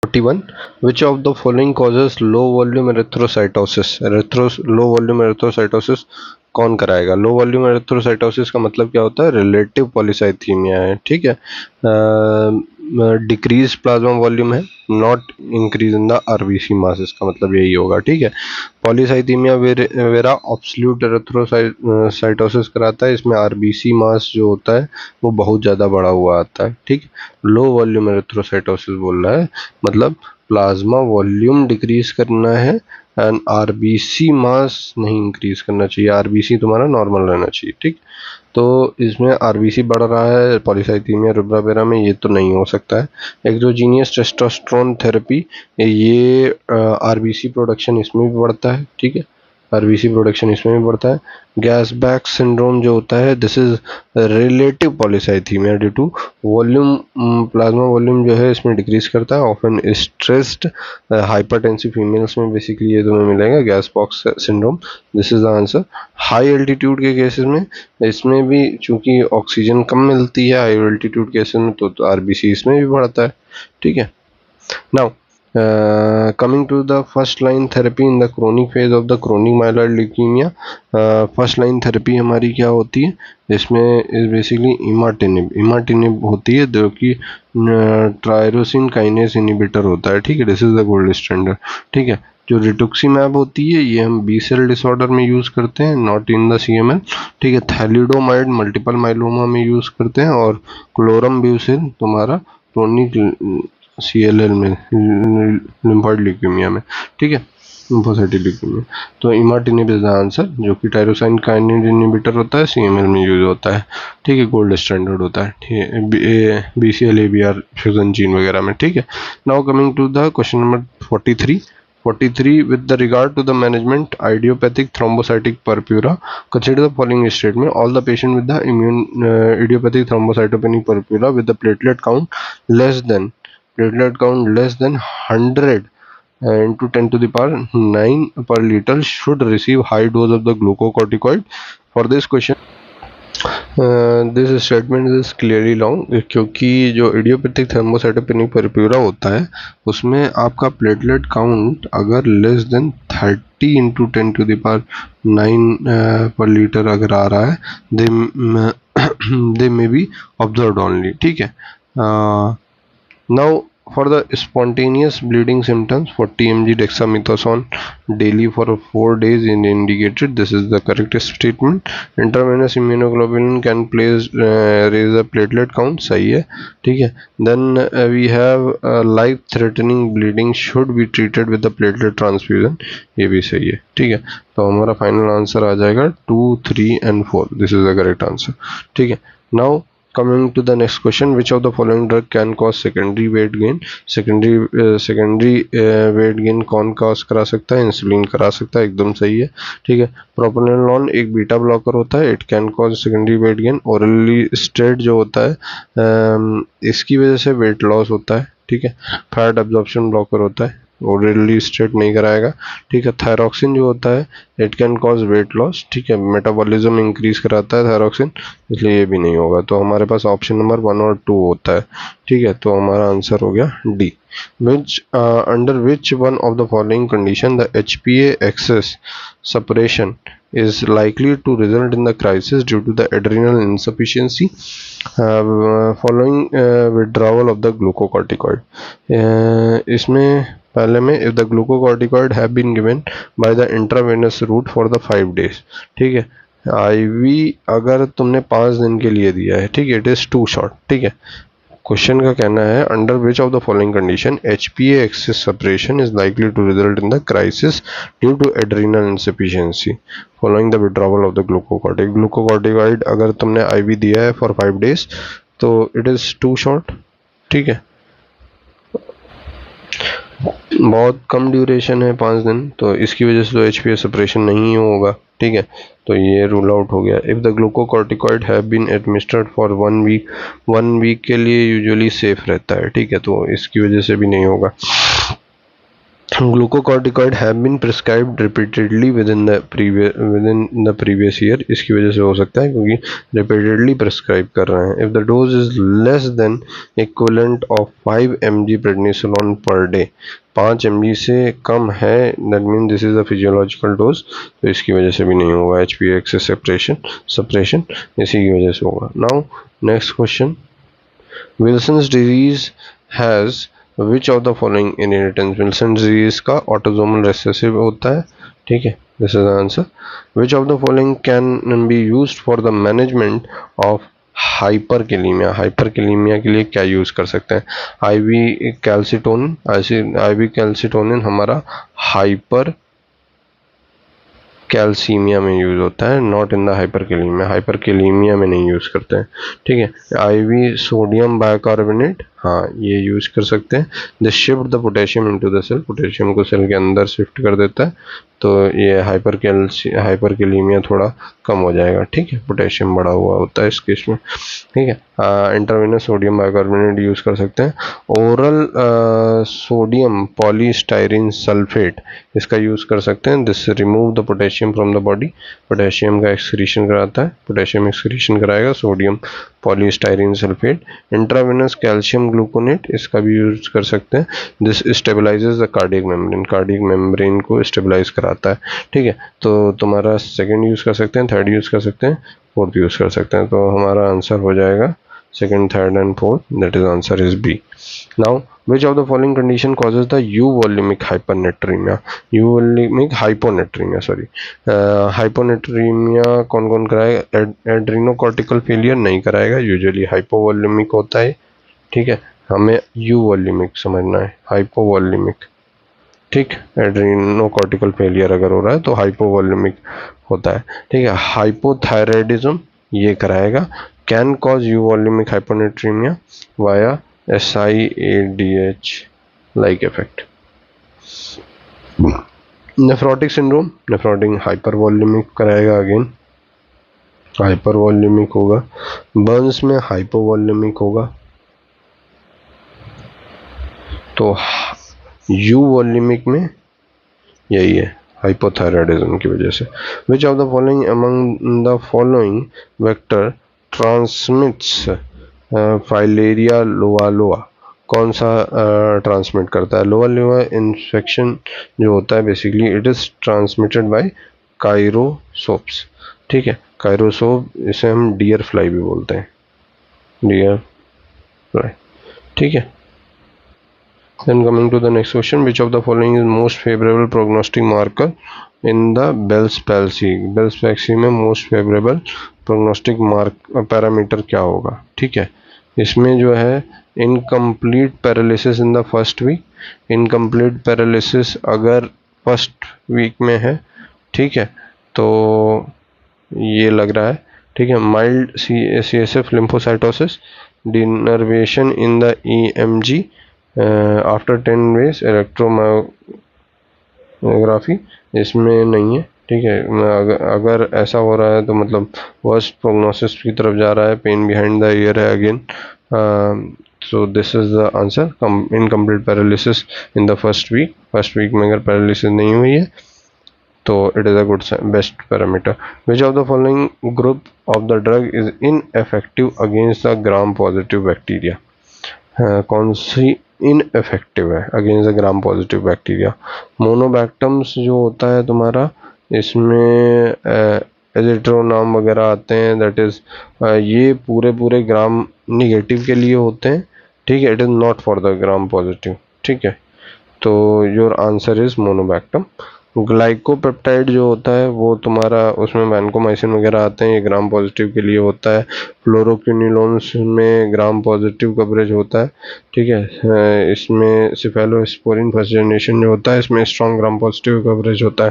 41. Which of the following causes low volume erythrocytosis? Low volume erythrocytosis कौन कराएगा? Low volume erythrocytosis का मतलब क्या होता है? रिलेटिव पॉलीसाइथीमिया है, ठीक है। डिक्रीज प्लाज्मा वॉल्यूम है, not increase in the RBC mass, इसका मतलब यही होगा, ठीक है। पॉलीसाइथीमिया वेरा ऑब्सोल्यूट एरिथ्रोसाइटोसिस कराता है, इसमें आरबीसी मास जो होता है वो बहुत ज़्यादा बढ़ा हुआ आता है, ठीक है। लो वॉल्यूम एरिथ्रोसाइटोसिस बोल रहा है, मतलब प्लाज्मा वॉल्यूम डिक्रीज करना है एंड आरबीसी मास नहीं इंक्रीज करना चाहिए, आरबीसी तुम्हारा नॉर्मल रहना चाहिए, ठीक। तो इसमें आरबीसी बढ़ रहा है पॉलीसाइथीमिया रुब्रा बेरा में, ये तो नहीं हो सकता है। एक्सोजीनियस टेस्टोस्टेरोन थेरेपी, ये आरबीसी प्रोडक्शन इसमें भी बढ़ता है, ठीक है, आरबीसी प्रोडक्शन इसमें भी बढ़ता है। गैस बैक सिंड्रोम जो होता है, this is relative polycythaemia due to volume, plasma volume जो है इसमें डिक्रीज करता है। ऑफन स्ट्रेस्ड हाइपरटेंसिव फीमेल्स में बेसिकली ये तुम्हें मिलेगा gas box syndrome, this is the answer. High altitude के केसेस में इसमें भी चूंकि ऑक्सीजन कम मिलती है हाई एल्टीट्यूड केसेस में, तो आरबीसी इसमें भी बढ़ता है, ठीक है। Now coming to the first line therapy in the chronic phase of the chronic myeloid leukaemia, first line therapy हमारी क्या होती है? इसमें बेसिकली इमाटिनिब होती है, जो कि ट्रायरोसिन काइनेस इनिबिटर होता है, ठीक है, this is the gold standard, ठीक है। जो रिटुक्सीमैब होती है ये हम बी सेल डिसऑर्डर में यूज़ करते हैं, नॉट इन द सीएमएल, ठीक है। थैलिडोमाइड मल्टीपल माइलोमा में यूज़ करते हैं, और क्लोरम्ब्यूसिन तुम्हारा क्रोनिक सीएलएल में, लिम्फोइड ल्यूकेमिया में, ठीक है, लिम्फोसाइटिक ल्यूकेमिया। तो इमाटिनिब इज द आंसर, जो कि टायरोसाइन काइनेज इनिबिटर होता है, सीएमएल में यूज होता है, ठीक है, गोल्ड स्टैंडर्ड होता है, ठीक है, बीसीएल एबीआर फ्यूजन जीन वगैरह में, ठीक है। Now coming to the question number 43 with the regard to the management idiopathic thrombocytic purpura, consider the following statement: all the patient with the idiopathic thrombocytopenic purpura with the platelet count less than 100 into 10 to the power 9 per liter should receive high dose of the glucocorticoid. For this question this statement is clearly wrong, क्योंकि जो idiopathic thrombocytopenic purpura होता है उसमें आपका platelet count अगर less than 30 into 10 to the power 9 per litre अगर आ रहा है, they may be observe only, ठीक है। Now for the spontaneous bleeding symptoms 40 mg dexamethasone daily for 4 days is indicated, this is the correct statement. Intravenous immunoglobulin can raise the platelet count, सही है, ठीक है। Then we have life threatening bleeding should be treated with the platelet transfusion, ये भी सही है, ठीक है। तो हमारा फाइनल आंसर आ जाएगा 2, 3 and 4, this is the correct answer, ठीक है। Now coming to the next question, which of the following drug can cause secondary weight gain? secondary weight gain कौन cause करा सकता है? इंसुलिन करा सकता है, एकदम सही है, ठीक है। प्रोप्रानोलोल एक बीटा ब्लॉकर होता है, it can cause secondary weight gain. Orally state जो होता है इसकी वजह से वेट लॉस होता है, ठीक है। फैट एब्जॉर्प्शन ब्लॉकर होता है, ओरली स्टेट नहीं कराएगा, ठीक है। थायरॉक्सिन जो होता है it can cause weight loss, ठीक है, मेटाबॉलिज्म इंक्रीज कराता है थायरॉक्सिन, इसलिए ये भी नहीं होगा। तो हमारे पास ऑप्शन नंबर 1 और 2 होता है, ठीक है। तो हमारा आंसर हो गया D. Under which one of the following condition the HPA excess suppression is likely to result in the crisis due to the adrenal insufficiency following withdrawal of the glucocorticoid? इसमें पहले में if the glucocorticoid have been given by the intravenous route for the 5 days, ठीक है। IV अगर तुमने 5 दिन के लिए दिया है, ठीक है, इट इज टू शॉर्ट, ठीक है। क्वेश्चन का कहना है under which of the following condition HPA axis suppression is likely to result in the crisis due to adrenal insufficiency following the withdrawal of the glucocorticoid अगर तुमने IV दिया है for 5 days तो इट इज टू शॉर्ट, ठीक है। बहुत कम duration है 5 दिन, तो इसकी वजह से तो HPA सप्रेशन नहीं होगा, ठीक है। तो ये रूल आउट हो गया। If the glucocorticoid have been administered for 1 week के लिए यूजुअली सेफ रहता है, ठीक है, तो इसकी वजह से भी नहीं होगा। Glucocorticoid have been prescribed repeatedly within the previous year. इसकी वजह से हो सकता है क्योंकि रिपीटेडली प्रिस्क्राइब कर रहे हैं। If the dose is less than equivalent of 5 mg prednisolone per day, 5 mg से कम है, that mean this is a physiological dose, तो इसकी वजह से भी नहीं होगा HPA एक्सेस सप्रेशन इसी की वजह से होगा। Now next question, Wilson's disease has which of the following inheritance. Wilson disease का ऑटोसोमल रिसेसिव होता है, ठीक है, this is the answer. Which of the following can be used for the management of hyperkalemia. Hyperkalemia के लिए क्या use कर सकते हैं? IV कैल्सिटोनिन हमारा हाइपर कैल्सीमिया में यूज होता है, नॉट इन द हाइपरकेलीमिया। हाइपरकेलीमिया में नहीं यूज करते हैं, ठीक है। IV सोडियम बाइकार्बोनेट, हाँ ये यूज कर सकते हैं। This shift the potassium into the cell, potassium को सेल के अंदर शिफ्ट कर देता है, तो ये हाइपरकेलीमिया थोड़ा कम हो जाएगा, ठीक है, पोटेशियम बढ़ा हुआ होता है इस केस में, ठीक है। इंट्रावेनस सोडियम बाइकार्बोनेट यूज कर सकते हैं। ओरल सोडियम पॉलीस्टाइरीन सल्फेट, इसका यूज कर सकते हैं। This remove the potassium from the body, potassium का एक्सक्रीशन कराता है, पोटेशियम एक्सक्रीशन कराएगा sodium polystyrene sulphate. Intravenous calcium gluconate, इसका भी यूज कर सकते हैं। This stabilises the cardiac membrane, cardiac membrane को स्टेबलाइज कराता है, ठीक है। तो तुम्हारा सेकंड यूज कर सकते हैं, थर्ड यूज कर सकते हैं, फोर्थ यूज कर सकते हैं, तो हमारा आंसर हो जाएगा second, third and fourth, that is answer is B. Now which of the following condition causes the euvolemic hypernatremia, euvolemic hyponatremia, sorry, hyponatremia कौन कौन कराएगा? एड्रीनोकॉर्टिकल फेलियर नहीं कराएगा, यूजुअली हाइपोवॉल्यूमिक होता है, ठीक है, हमें यूवॉल्यूमिक समझना है, हाइपोवॉल्यूमिक, ठीक। एड्रीनोकॉर्टिकल फेलियर अगर हो रहा है तो हाइपोवॉल्यूमिक होता है, ठीक है। हाइपोथायराइडिज्म ये कराएगा। Can cause euvolemic hyponatremia via SIADH like effect. Nephrotic syndrome, nephrotic hypervolemic कराएगा, अगेन हाइपरवॉल्यूमिक होगा। बर्न्स में हाइपोवॉल्यूमिक होगा, तो यूवॉल्यूमिक में यही है, हाइपोथायराइडिज्म की वजह से। विच of the following among the following vector transmits filaria लोआ, कौन सा ट्रांसमिट करता है? लोआ इन्फेक्शन जो होता है basically it is transmitted by chrysops, ठीक है, कायरोसोप, इसे हम डियर फ्लाई भी बोलते हैं, डियर फ्लाई, ठीक है। Then coming to the next question, which of the following is most favorable prognostic marker in the Bell's palsy? Bell's palsy में most favorable prognostic पैरामीटर क्या होगा, ठीक है। इसमें जो है incomplete paralysis in the first week, incomplete paralysis अगर first week में है, ठीक है, तो ये लग रहा है, ठीक है। Mild CSF lymphocytosis, denervation in the EMG after 10 days, electromyography इसमें नहीं है, ठीक है। अगर ऐसा हो रहा है तो मतलब वर्स्ट प्रोग्नोसिस की तरफ जा रहा है, पेन बिहाइंड द ईयर है again, so this is the answer, incomplete paralysis in the first week में अगर पैरालिसिस नहीं हुई है तो it is a good best parameter. Which of the following group of the drug is ineffective against the gram positive bacteria, कौन सी ineffective है against the gram positive bacteria? Monobactams जो होता है तुम्हारा, इसमें एजिट्रोनाम वगैरह आते हैं, दैट इज ये पूरे ग्राम निगेटिव के लिए होते हैं, ठीक है, it is not for the gram positive, ठीक है, तो your answer is monobactam. Glycopeptide जो होता है वो तुम्हारा, उसमें वैनकोमाइसिन वगैरह आते हैं, ये ग्राम पॉजिटिव के लिए होता है। फ्लोरोक्विनिलोन्स में ग्राम पॉजिटिव कवरेज होता है, ठीक है। इसमें सिफेलोस्पोरिन फर्स्ट जनरेशन जो होता है इसमें स्ट्रॉन्ग ग्राम पॉजिटिव कवरेज होता है।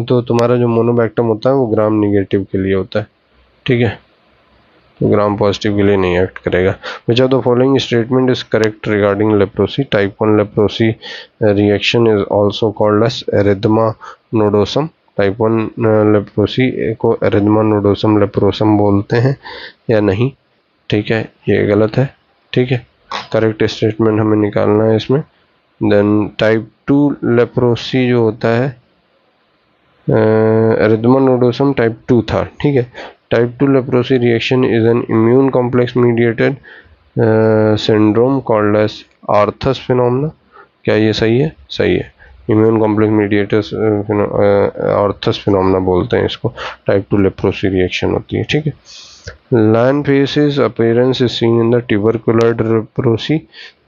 तो तुम्हारा जो मोनोबैक्टम होता है वो ग्राम निगेटिव के लिए होता है, ठीक है, तो ग्राम पॉजिटिव के लिए नहीं एक्ट करेगा। Which of the following statement is correct regarding leprosy? Type 1 leprosy reaction is also called as erythema nodosum, type 1 leprosy को एरिथमा नोडोसम लेप्रोसम बोलते हैं या नहीं, ठीक है, ये गलत है, ठीक है, करेक्ट स्टेटमेंट हमें निकालना है इसमें, देन टाइप 2 लेप्रोसी जो होता है एरिथमा नोडोसम टाइप 2 था, ठीक है। Type 2 leprosy reaction is an immune complex mediated syndrome called as Arthus phenomena. क्या ये सही है? सही है। Immune complex mediated Arthus phenomena बोलते हैं इसको। टाइप 2 लेप्रोसी रिएक्शन होती है, ठीक है। Lion faces appearance is seen in the tuberculoid leprosy.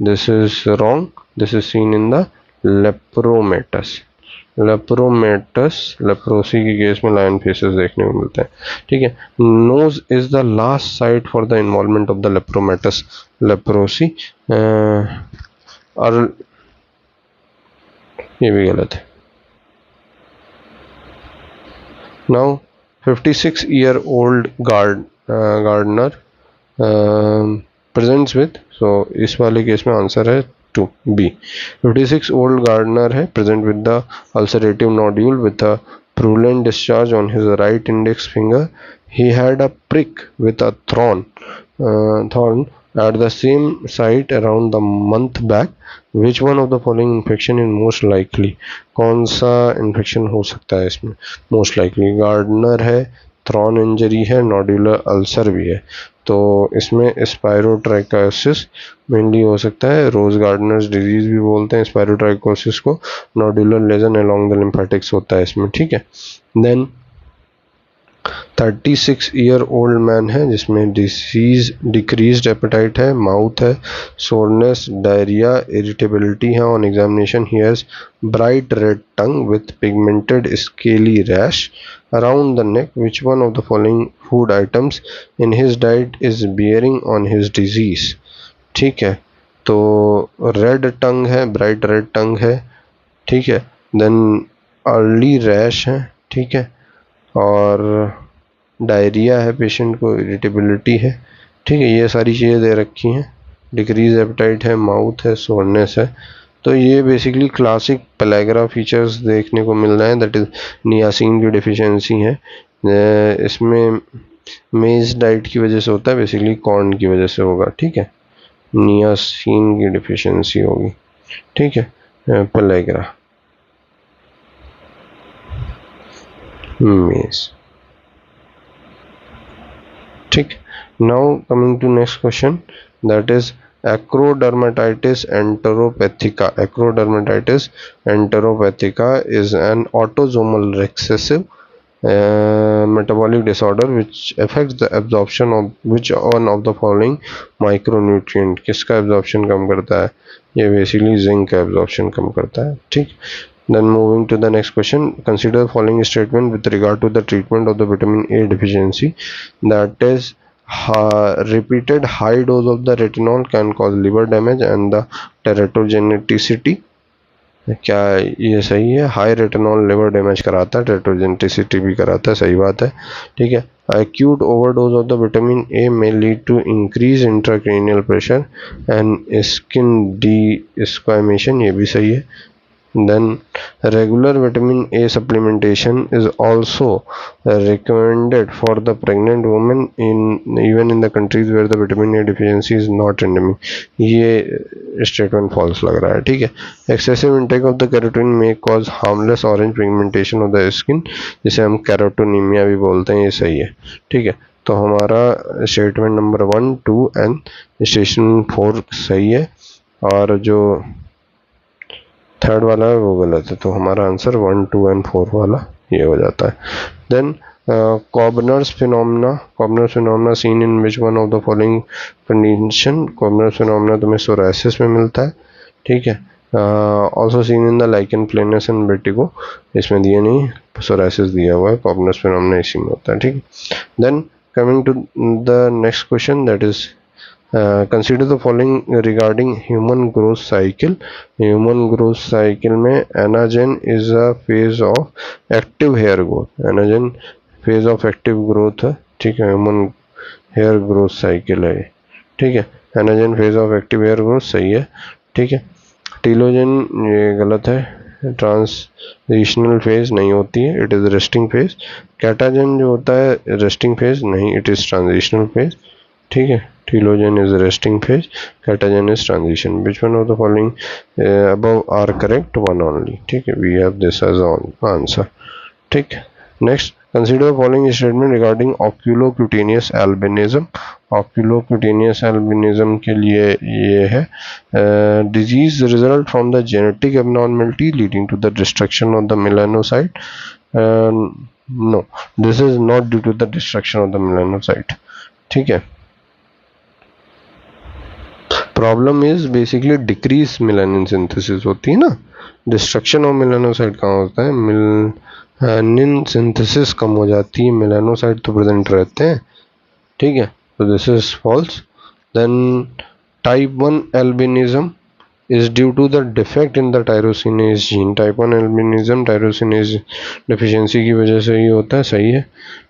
This is wrong. This is seen in the lepromatous. Lepromatous leprosy के केस में लायन फेसेस देखने को मिलते हैं, ठीक है। Nose is the last site for the involvement of the lepromatous leprosy, और ये भी गलत है। Now 56-year-old gardener presents with, so इस वाले केस में आंसर है 2 B। 56-old gardener है present with the ulcerative nodule with a purulent discharge on his right index finger. He had a prick with a thorn at the same site around the month back. Which one of the following infection is most likely? कौन सा infection हो सकता है इसमें most likely? Gardener है, thrown injury है, nodular ulcer भी है, तो इसमें स्पायरोट्राइकोसिस मेनली हो सकता है। रोज गार्डनर्स डिजीज भी बोलते हैं स्पायरोट्राइकोसिस को। Nodular lesion along the lymphatics होता है इसमें, ठीक है। देन 36-year-old मैन है जिसमें डिसीज डिक्रीज्ड एपेटाइट है, माउथ है, सोरनेस, डायरिया, इरिटेबिलिटी है। On examination he has bright red tongue with pigmented scaly rash around the neck. Which one of the following food items in his diet is bearing on his disease? ठीक है, तो red टंग है, bright red टंग है, ठीक है। Then early rash है, ठीक है, और डायरिया है पेशेंट को, इरिटेबिलिटी है, ठीक है। ये सारी चीज़ें दे रखी हैं। डिक्रीज एपेटाइट है, माउथ है, सोरनेस है। तो ये बेसिकली क्लासिक पेलेग्रा फीचर्स देखने को मिल रहे हैं, दैट इज नियासिन की डिफिशियंसी है। इसमें मेज डाइट की वजह से होता है, बेसिकली कॉर्न की वजह से होगा, ठीक है। नियासिन की डिफिशियंसी होगी, ठीक है, पेलेग्रा मेज, ठीक। Now coming to next question, that is Acrodermatitis enteropathica. Acrodermatitis enteropathica is an autosomal recessive metabolic disorder which affects the absorption of which one of the following micronutrient. किसका absorption कम करता है? ये basically zinc का absorption कम करता है, ठीक। Then moving to the next question, consider the following statement with regard to the treatment of the vitamin A deficiency. That is, repeated high dose of the retinol can cause liver damage and the teratogenicity. क्या ये सही है? High retinol liver damage कराता है, teratogenicity भी कराता है, सही बात है, ठीक है। acute overdose of the vitamin A may lead to increased intracranial pressure and skin desquamation, ये भी सही है। Then regular vitamin A supplementation is also recommended for the pregnant woman even in the countries where the vitamin A deficiency is not endemic. ये statement false लग रहा है, ठीक है। Excessive intake of the carotene may cause harmless orange pigmentation of the skin, जिसे हम कैरोटोनीमिया भी बोलते हैं, ये सही है, ठीक है। तो हमारा स्टेटमेंट नंबर 1, 2 एंड स्टेटमेंट 4 सही है, और जो थर्ड वाला है वो गलत है। तो हमारा आंसर 1, 2 एंड 4 वाला ये हो जाता है। Then Koebner's phenomena seen in which one of the following condition? Koebner's phenomena तुम्हें सोरायसिस में मिलता है, ठीक है। Also seen in the lichen planus and vitiligo, इसमें दिया नहीं, सोरायसिस दिया हुआ है, कॉबनर्स फिनोमेना इसी में होता है, ठीक। Then coming to the next question, that is consider the following regarding human growth cycle. Human growth cycle में anagen is a phase of active hair growth. anagen phase of active growth है, ठीक है। human hair growth cycle है, ठीक है। anagen phase of active hair growth सही है, ठीक है। टीलोजन ये गलत है, ट्रांजिशनल फेज नहीं होती है, it is resting phase. Catagen जो होता है रेस्टिंग फेज नहीं, इट इज ट्रांजिशनल फेज, ठीक है, telogen is resting phase, catagen is transition. Which one of the following above are correct? One only. ठीक है, we have this as answer. ठीक. Next, consider the following statement regarding oculocutaneous albinism. Oculocutaneous albinism के लिए ये है disease result from the genetic abnormality leading to the destruction of the melanocyte. No, this is not due to the destruction of the melanocyte. ठीक है. Problem is basically decrease melanin synthesis होती है ना, destruction of melanocyte कहाँ होता है, melanin synthesis कम हो जाती है, मेलानोसाइट तो प्रेजेंट रहते हैं. ठीक है, तो this is false. Then type 1 albinism is due to the defect in the tyrosinase gene. Type 1 albinism tyrosinase deficiency की वजह से ही होता है. सही है.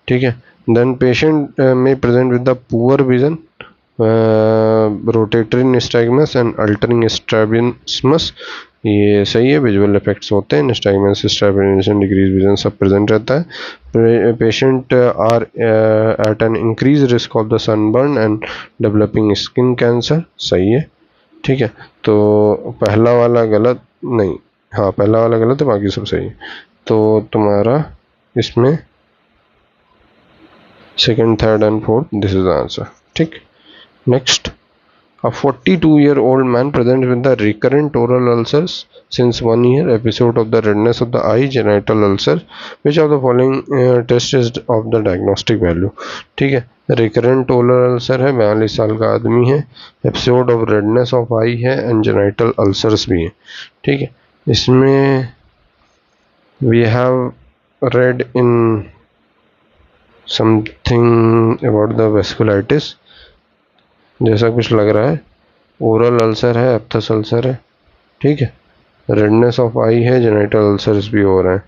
ठीक है. देन पेशेंट में present with the poor vision, rotatory nystagmus and altering strabismus. ये सही है. विजुअल इफेक्ट्स होते हैं, निस्टैग्मस, स्ट्रैबिनेशन, डिक्रीज विजन सब प्रेजेंट रहता है. Patient are at an increase risk of the sunburn and developing skin cancer. सही है. ठीक है, तो पहला वाला गलत नहीं, हाँ पहला वाला गलत है, बाकी सब सही है. तो तुम्हारा इसमें second, third and fourth, this is the answer. ठीक. Next, a 42-year-old man presents with the recurrent oral ulcers since 1 year, episode of the redness of the eye, genital ulcer. Which of the following test is of the diagnostic value? ठीक है, recurrent oral ulcer है, 42 साल का आदमी है, episode of redness of eye है, and genital ulcers भी है. ठीक है, इसमें we have read in something about the vasculitis, जैसा कुछ लग रहा है. ओरल अल्सर है, एप्थस अल्सर है. ठीक है, रेडनेस ऑफ आई है, जेनाइटल अल्सर्स भी हो रहे हैं.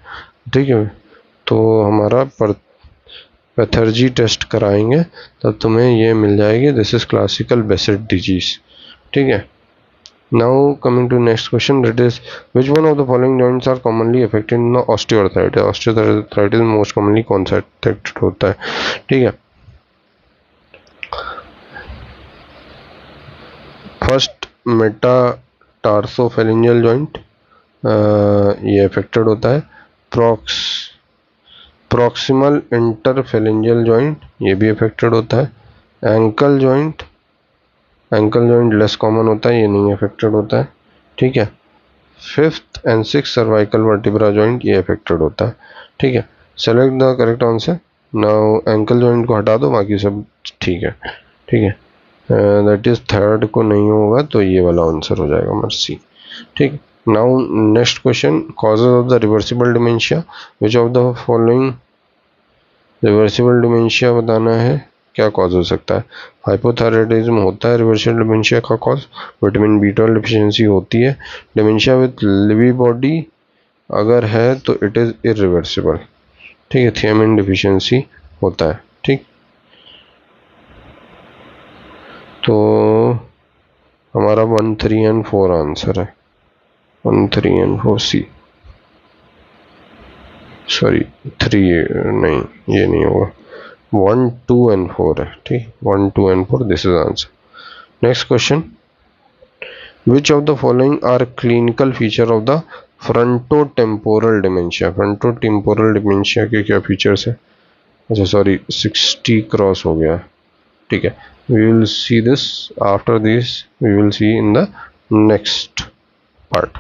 ठीक है, तो हमारा पैथर्जी टेस्ट कराएंगे तब तुम्हें ये मिल जाएगी. This is classical Behcet disease. ठीक है. Now coming to next question, that is which one of the following joints are commonly affected in the osteoarthritis. Osteoarthritis most commonly कौन सा अफेक्टेड होता है? ठीक है, फर्स्ट मेटाटार्सोफेरिंजियल जॉइंट, ये affected होता है. प्रॉक्सिमल इंटरफेरिंजियल जॉइंट, ये भी अफेक्टेड होता है. एंकल जॉइंट लेस कॉमन होता है, ये नहीं अफेक्टेड होता है. ठीक है. Fifth and six cervical vertebra joint, ये अफेक्टेड होता है. ठीक है, select the correct answer. Now ankle joint को हटा दो, बाकी सब ठीक है. ठीक है, दैट इज थर्ड को नहीं होगा तो ये वाला आंसर हो जाएगा हमारा सी. ठीक. Now next question, causes of the reversible dementia. Which of the following reversible dementia बताना है, क्या कॉज हो सकता है? हाइपोथायराइडिज्म होता है रिवर्सिबल डिमेंशिया का कॉज. विटामिन B12 डिफिशियंसी होती है. डिमेंशिया विथ लिवी बॉडी अगर है तो इट इज इरिवर्सिबल. ठीक है, थियामिन डिफिशियंसी होता है. ठीक, तो हमारा 1, 3 एंड 4 आंसर है. 1, 3 एंड 4 सी. सॉरी 3 नहीं, ये नहीं होगा. 1, 2 एंड 4 है. ठीक, 1, 2 and 4, this is answer. Next question, which of the following are clinical feature of the frontotemporal dementia. Frontotemporal dementia के क्या फीचर्स है? अच्छा सॉरी, 60 क्रॉस हो गया. ठीक है, we will see this after this, we will see in the next part.